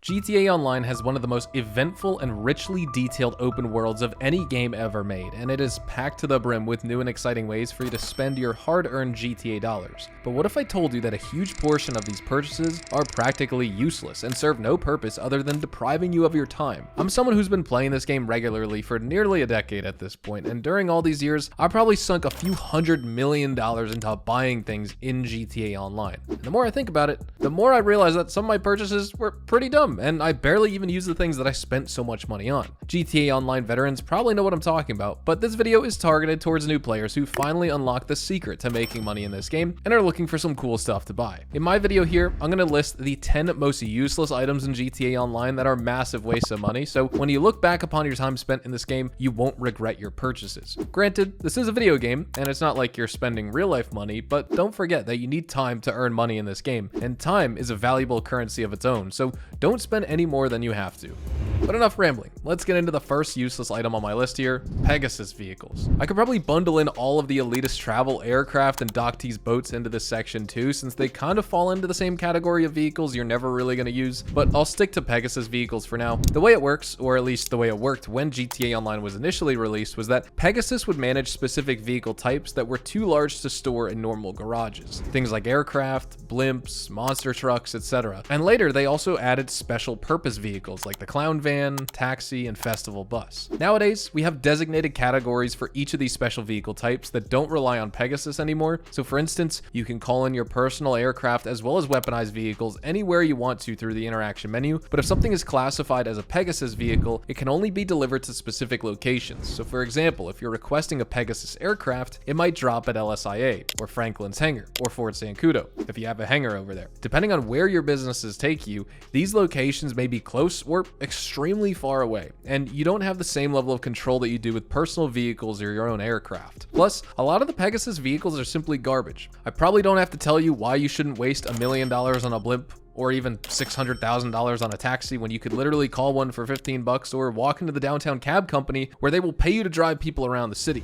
GTA Online has one of the most eventful and richly detailed open worlds of any game ever made, and it is packed to the brim with new and exciting ways for you to spend your hard-earned GTA dollars. But what if I told you that a huge portion of these purchases are practically useless and serve no purpose other than depriving you of your time? I'm someone who's been playing this game regularly for nearly a decade at this point, and during all these years, I probably sunk a few $100 million into buying things in GTA Online. And the more I think about it, the more I realize that some of my purchases were pretty dumb, and I barely even use the things that I spent so much money on. GTA Online veterans probably know what I'm talking about, but this video is targeted towards new players who finally unlocked the secret to making money in this game and are looking for some cool stuff to buy. In my video here, I'm going to list the 10 most useless items in GTA Online that are massive wastes of money, so when you look back upon your time spent in this game, you won't regret your purchases. Granted, this is a video game, and it's not like you're spending real life money, but don't forget that you need time to earn money in this game, and time is a valuable currency of its own, so don't spend any more than you have to. But enough rambling, let's get into the first useless item on my list here, Pegasus Vehicles. I could probably bundle in all of the elitist travel aircraft and dock tease boats into this section too, since they kind of fall into the same category of vehicles you're never really going to use, but I'll stick to Pegasus Vehicles for now. The way it works, or at least the way it worked when GTA Online was initially released, was that Pegasus would manage specific vehicle types that were too large to store in normal garages. Things like aircraft, blimps, monster trucks, etc. And later they also added special purpose vehicles like the clown van, taxi, and festival bus. Nowadays, we have designated categories for each of these special vehicle types that don't rely on Pegasus anymore. So for instance, you can call in your personal aircraft as well as weaponized vehicles anywhere you want to through the interaction menu, but if something is classified as a Pegasus vehicle, it can only be delivered to specific locations. So for example, if you're requesting a Pegasus aircraft, it might drop at LSIA, or Franklin's Hangar, or Fort Zancudo, if you have a hangar over there. Depending on where your businesses take you, these locations may be close or extremely far away, and you don't have the same level of control that you do with personal vehicles or your own aircraft. Plus, a lot of the Pegasus vehicles are simply garbage. I probably don't have to tell you why you shouldn't waste $1 million on a blimp or even $600,000 on a taxi when you could literally call one for 15 bucks or walk into the downtown cab company where they will pay you to drive people around the city.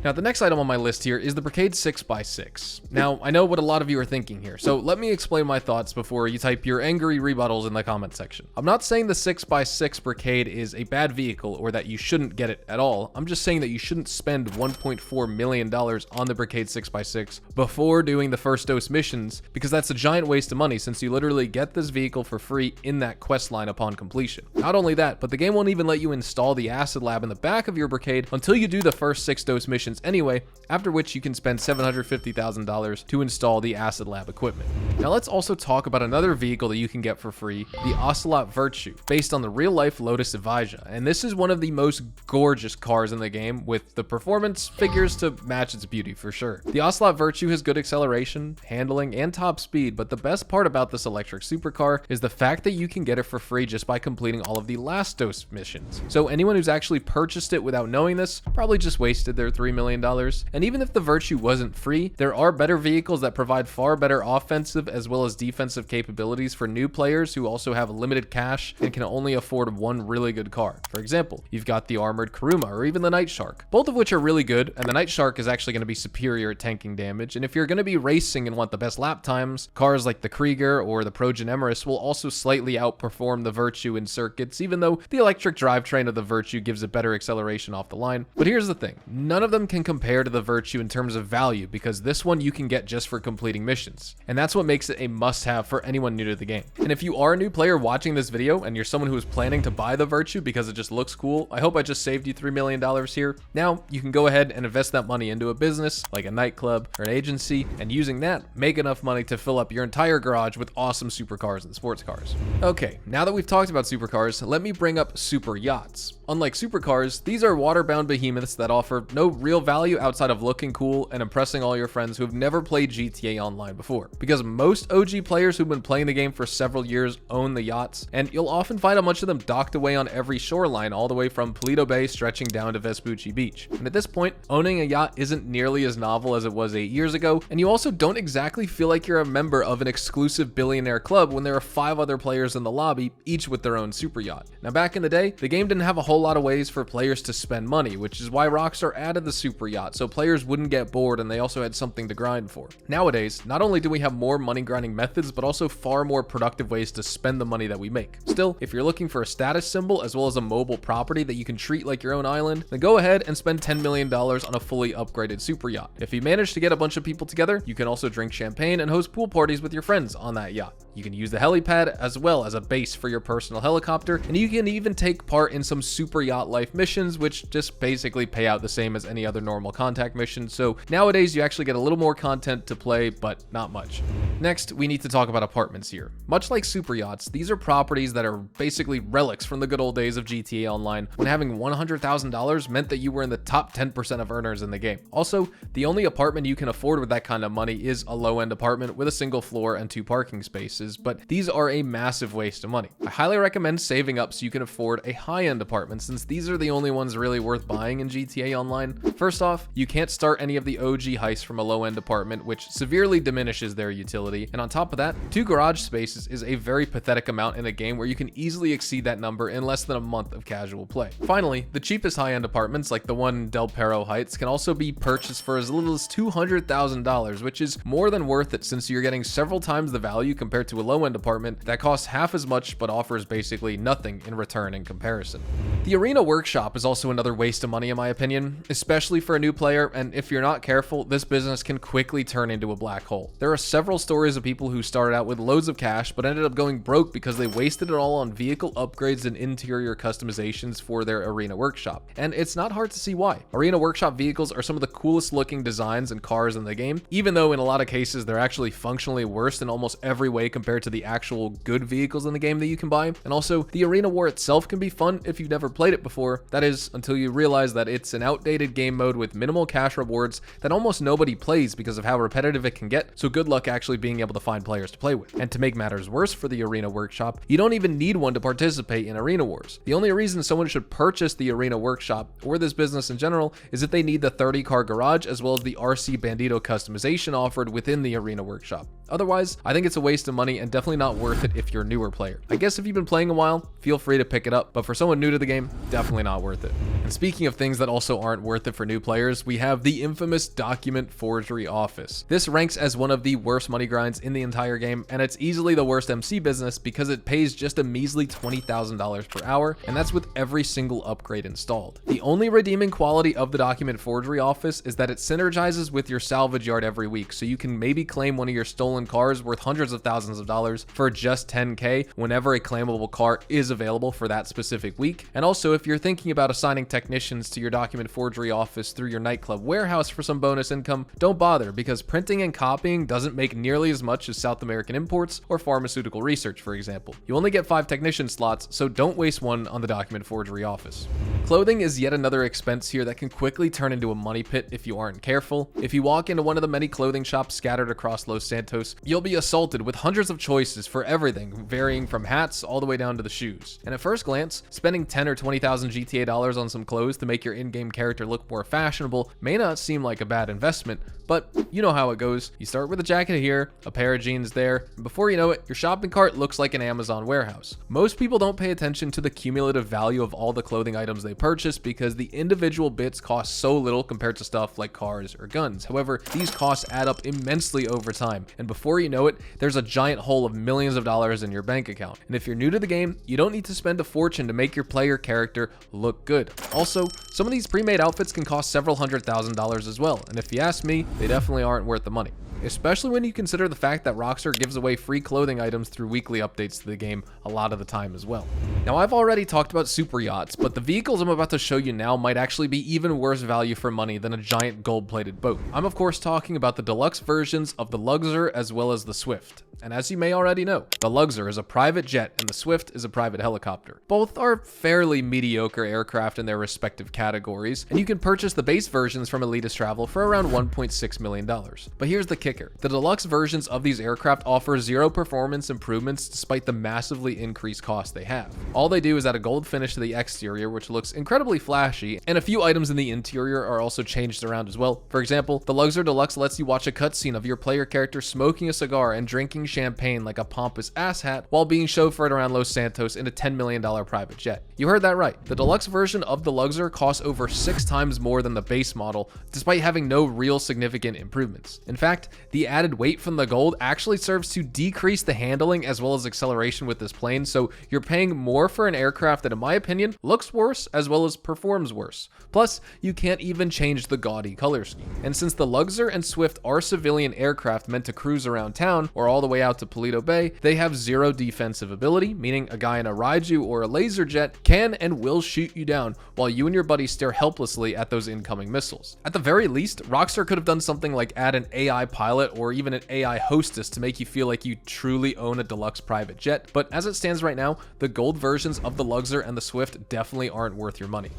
Now, the next item on my list here is the Brigade 6x6. Now, I know what a lot of you are thinking here, so let me explain my thoughts before you type your angry rebuttals in the comment section. I'm not saying the 6x6 Brigade is a bad vehicle or that you shouldn't get it at all. I'm just saying that you shouldn't spend $1.4 million on the Brigade 6x6 before doing the first dose missions, because that's a giant waste of money since you literally get this vehicle for free in that quest line upon completion. Not only that, but the game won't even let you install the acid lab in the back of your Brigade until you do the first 6 dose missions anyway, after which you can spend $750,000 to install the acid lab equipment. Now let's also talk about another vehicle that you can get for free, the Ocelot Virtue, based on the real-life Lotus Evija, and this is one of the most gorgeous cars in the game, with the performance figures to match its beauty for sure. The Ocelot Virtue has good acceleration, handling, and top speed, but the best part about this electric supercar is the fact that you can get it for free just by completing all of the last dose missions. So anyone who's actually purchased it without knowing this probably just wasted their $3 million. And even if the Virtue wasn't free, there are better vehicles that provide far better offensive as well as defensive capabilities for new players who also have limited cash and can only afford one really good car. For example, you've got the Armored Kuruma or even the Night Shark, both of which are really good, and the Night Shark is actually going to be superior at tanking damage. And if you're going to be racing and want the best lap times, cars like the Krieger or the Progen Emirates will also slightly outperform the Virtue in circuits, even though the electric drivetrain of the Virtue gives it better acceleration off the line. But here's the thing, none of them can compare to the Virtue in terms of value, because this one you can get just for completing missions, and that's what makes it a must-have for anyone new to the game. And if you are a new player watching this video and you're someone who is planning to buy the Virtue because it just looks cool, I hope I just saved you $3 million here. Now you can go ahead and invest that money into a business like a nightclub or an agency, and using that, make enough money to fill up your entire garage with awesome supercars and sports cars. Okay, now that we've talked about supercars, let me bring up super yachts. Unlike supercars, these are water-bound behemoths that offer no real value outside of looking cool and impressing all your friends who have never played GTA Online before. Because most OG players who've been playing the game for several years own the yachts, and you'll often find a bunch of them docked away on every shoreline, all the way from Paleto Bay stretching down to Vespucci Beach. And at this point, owning a yacht isn't nearly as novel as it was 8 years ago, and you also don't exactly feel like you're a member of an exclusive billionaire club when there are 5 other players in the lobby, each with their own super yacht. Now back in the day, the game didn't have a whole whole lot of ways for players to spend money, which is why Rockstar added the super yacht, so players wouldn't get bored and they also had something to grind for. Nowadays, not only do we have more money grinding methods, but also far more productive ways to spend the money that we make. Still, if you're looking for a status symbol as well as a mobile property that you can treat like your own island, then go ahead and spend $10 million on a fully upgraded super yacht. If you manage to get a bunch of people together, you can also drink champagne and host pool parties with your friends on that yacht. You can use the helipad as well as a base for your personal helicopter, and you can even take part in some super yacht life missions, which just basically pay out the same as any other normal contact mission. So nowadays you actually get a little more content to play, but not much. Next, we need to talk about apartments here. Much like super yachts, these are properties that are basically relics from the good old days of GTA Online, when having $100,000 meant that you were in the top 10% of earners in the game. Also, the only apartment you can afford with that kind of money is a low-end apartment with a single floor and 2 parking spaces, but these are a massive waste of money. I highly recommend saving up so you can afford a high-end apartment, since these are the only ones really worth buying in GTA Online. First off, you can't start any of the OG heists from a low-end apartment, which severely diminishes their utility, and on top of that, 2 garage spaces is a very pathetic amount in a game where you can easily exceed that number in less than a month of casual play. Finally, the cheapest high-end apartments like the one in Del Perro Heights can also be purchased for as little as $200,000, which is more than worth it since you're getting several times the value compared to a low-end apartment that costs half as much but offers basically nothing in return in comparison. The Arena Workshop is also another waste of money in my opinion, especially for a new player, and if you're not careful, this business can quickly turn into a black hole. There are several stories of people who started out with loads of cash but ended up going broke because they wasted it all on vehicle upgrades and interior customizations for their Arena Workshop, and it's not hard to see why. Arena Workshop vehicles are some of the coolest looking designs and cars in the game, even though in a lot of cases they're actually functionally worse in almost every way compared to the actual good vehicles in the game that you can buy. And also, the Arena War itself can be fun if you've never played it before, that is, until you realize that it's an outdated game mode with minimal cash rewards that almost nobody plays because of how repetitive it can get, so good luck actually being able to find players to play with. And to make matters worse for the Arena Workshop, you don't even need one to participate in Arena Wars. The only reason someone should purchase the Arena Workshop, or this business in general, is if they need the 30-car garage as well as the RC Bandito customization offered within the Arena Workshop. Otherwise, I think it's a waste of money and definitely not worth it if you're a newer player. I guess if you've been playing a while, feel free to pick it up, but for someone new to the game, definitely not worth it. And speaking of things that also aren't worth it for new players, we have the infamous document forgery office. This ranks as one of the worst money grinds in the entire game, and it's easily the worst MC business because it pays just a measly $20,000 per hour, and that's with every single upgrade installed. The only redeeming quality of the document forgery office is that it synergizes with your salvage yard every week, so you can maybe claim one of your stolen cars worth hundreds of thousands of dollars for just 10K whenever a claimable car is available for that specific week. And also, if you're thinking about assigning technicians to your document forgery office through your nightclub warehouse for some bonus income, don't bother, because printing and copying doesn't make nearly as much as South American imports or pharmaceutical research, for example. You only get 5 technician slots, so don't waste one on the document forgery office. Clothing is yet another expense here that can quickly turn into a money pit if you aren't careful. If you walk into one of the many clothing shops scattered across Los Santos, you'll be assaulted with hundreds of choices for everything, varying from hats all the way down to the shoes. And at first glance, spending 10 or 20,000 GTA dollars on some clothes to make your in-game character look more fashionable may not seem like a bad investment, but you know how it goes. You start with a jacket here, a pair of jeans there, and before you know it, your shopping cart looks like an Amazon warehouse. Most people don't pay attention to the cumulative value of all the clothing items they purchase because the individual bits cost so little compared to stuff like cars or guns. However, these costs add up immensely over time, and before you know it, there's a giant hole of millions of dollars in your bank account. And if you're new to the game, you don't need to spend a fortune to make your player character look good. Also, some of these pre-made outfits can cost several $100,000 as well, and if you ask me, they definitely aren't worth the money. Especially when you consider the fact that Rockstar gives away free clothing items through weekly updates to the game a lot of the time as well. Now, I've already talked about super yachts, but the vehicles I'm about to show you now might actually be even worse value for money than a giant gold-plated boat. I'm of course talking about the deluxe versions of the Luxor as well as the Swift. And as you may already know, the Luxor is a private jet and the Swift is a private helicopter. Both are fairly mediocre aircraft in their respective categories, and you can purchase the base versions from Elitist Travel for around $1.6 million. But here's the kicker. kicker. The deluxe versions of these aircraft offer zero performance improvements despite the massively increased cost they have. All they do is add a gold finish to the exterior, which looks incredibly flashy, and a few items in the interior are also changed around as well. For example, the Luxor Deluxe lets you watch a cutscene of your player character smoking a cigar and drinking champagne like a pompous asshat while being chauffeured around Los Santos in a $10 million private jet. You heard that right. The deluxe version of the Luxor costs over 6 times more than the base model, despite having no real significant improvements. In fact, the added weight from the gold actually serves to decrease the handling as well as acceleration with this plane, so you're paying more for an aircraft that, in my opinion, looks worse as well as performs worse. Plus, you can't even change the gaudy color scheme. And since the Luxor and Swift are civilian aircraft meant to cruise around town or all the way out to Paleto Bay, they have zero defensive ability, meaning a guy in a Raiju or a laser jet can and will shoot you down while you and your buddy stare helplessly at those incoming missiles. At the very least, Rockstar could have done something like add an AI pilot or even an AI hostess to make you feel like you truly own a deluxe private jet, but as it stands right now, the gold versions of the Luxor and the Swift definitely aren't worth your money.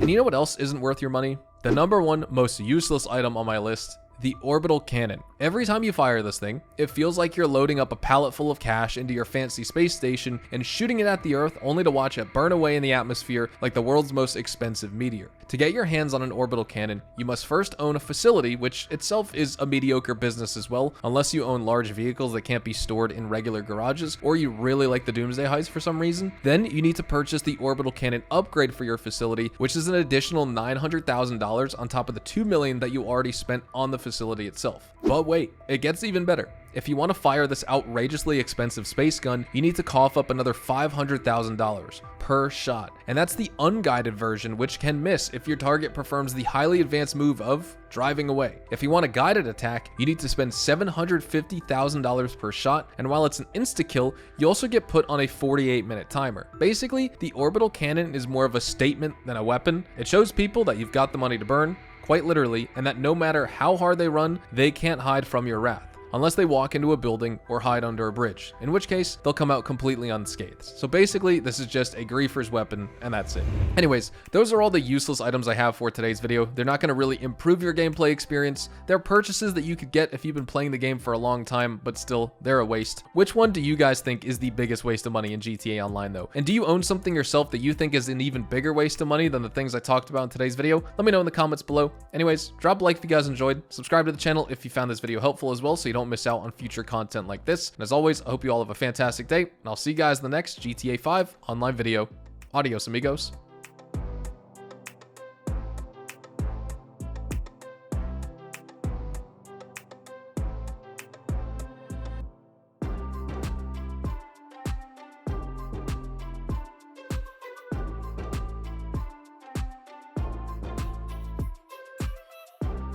And you know what else isn't worth your money? The number one most useless item on my list, the Orbital Cannon. Every time you fire this thing, it feels like you're loading up a pallet full of cash into your fancy space station and shooting it at the Earth only to watch it burn away in the atmosphere like the world's most expensive meteor. To get your hands on an orbital cannon, you must first own a facility, which itself is a mediocre business as well, unless you own large vehicles that can't be stored in regular garages, or you really like the Doomsday Heist for some reason. Then you need to purchase the orbital cannon upgrade for your facility, which is an additional $900,000 on top of the $2 million that you already spent on the facility itself. But wait, it gets even better. If you want to fire this outrageously expensive space gun, you need to cough up another $500,000 per shot. And that's the unguided version, which can miss if your target performs the highly advanced move of driving away. If you want a guided attack, you need to spend $750,000 per shot, and while it's an insta-kill, you also get put on a 48-minute timer. Basically, the orbital cannon is more of a statement than a weapon. It shows people that you've got the money to burn, quite literally, and that no matter how hard they run, they can't hide from your wrath. Unless they walk into a building or hide under a bridge, in which case they'll come out completely unscathed. So basically, this is just a griefer's weapon, and that's it. Anyways, those are all the useless items I have for today's video. They're not going to really improve your gameplay experience. They're purchases that you could get if you've been playing the game for a long time, but still, they're a waste. Which one do you guys think is the biggest waste of money in GTA Online though? And do you own something yourself that you think is an even bigger waste of money than the things I talked about in today's video? Let me know in the comments below. Anyways, drop a like if you guys enjoyed. Subscribe to the channel if you found this video helpful as well, so you don't miss out on future content like this. And as always, I hope you all have a fantastic day, and I'll see you guys in the next GTA 5 Online video. Adios, amigos.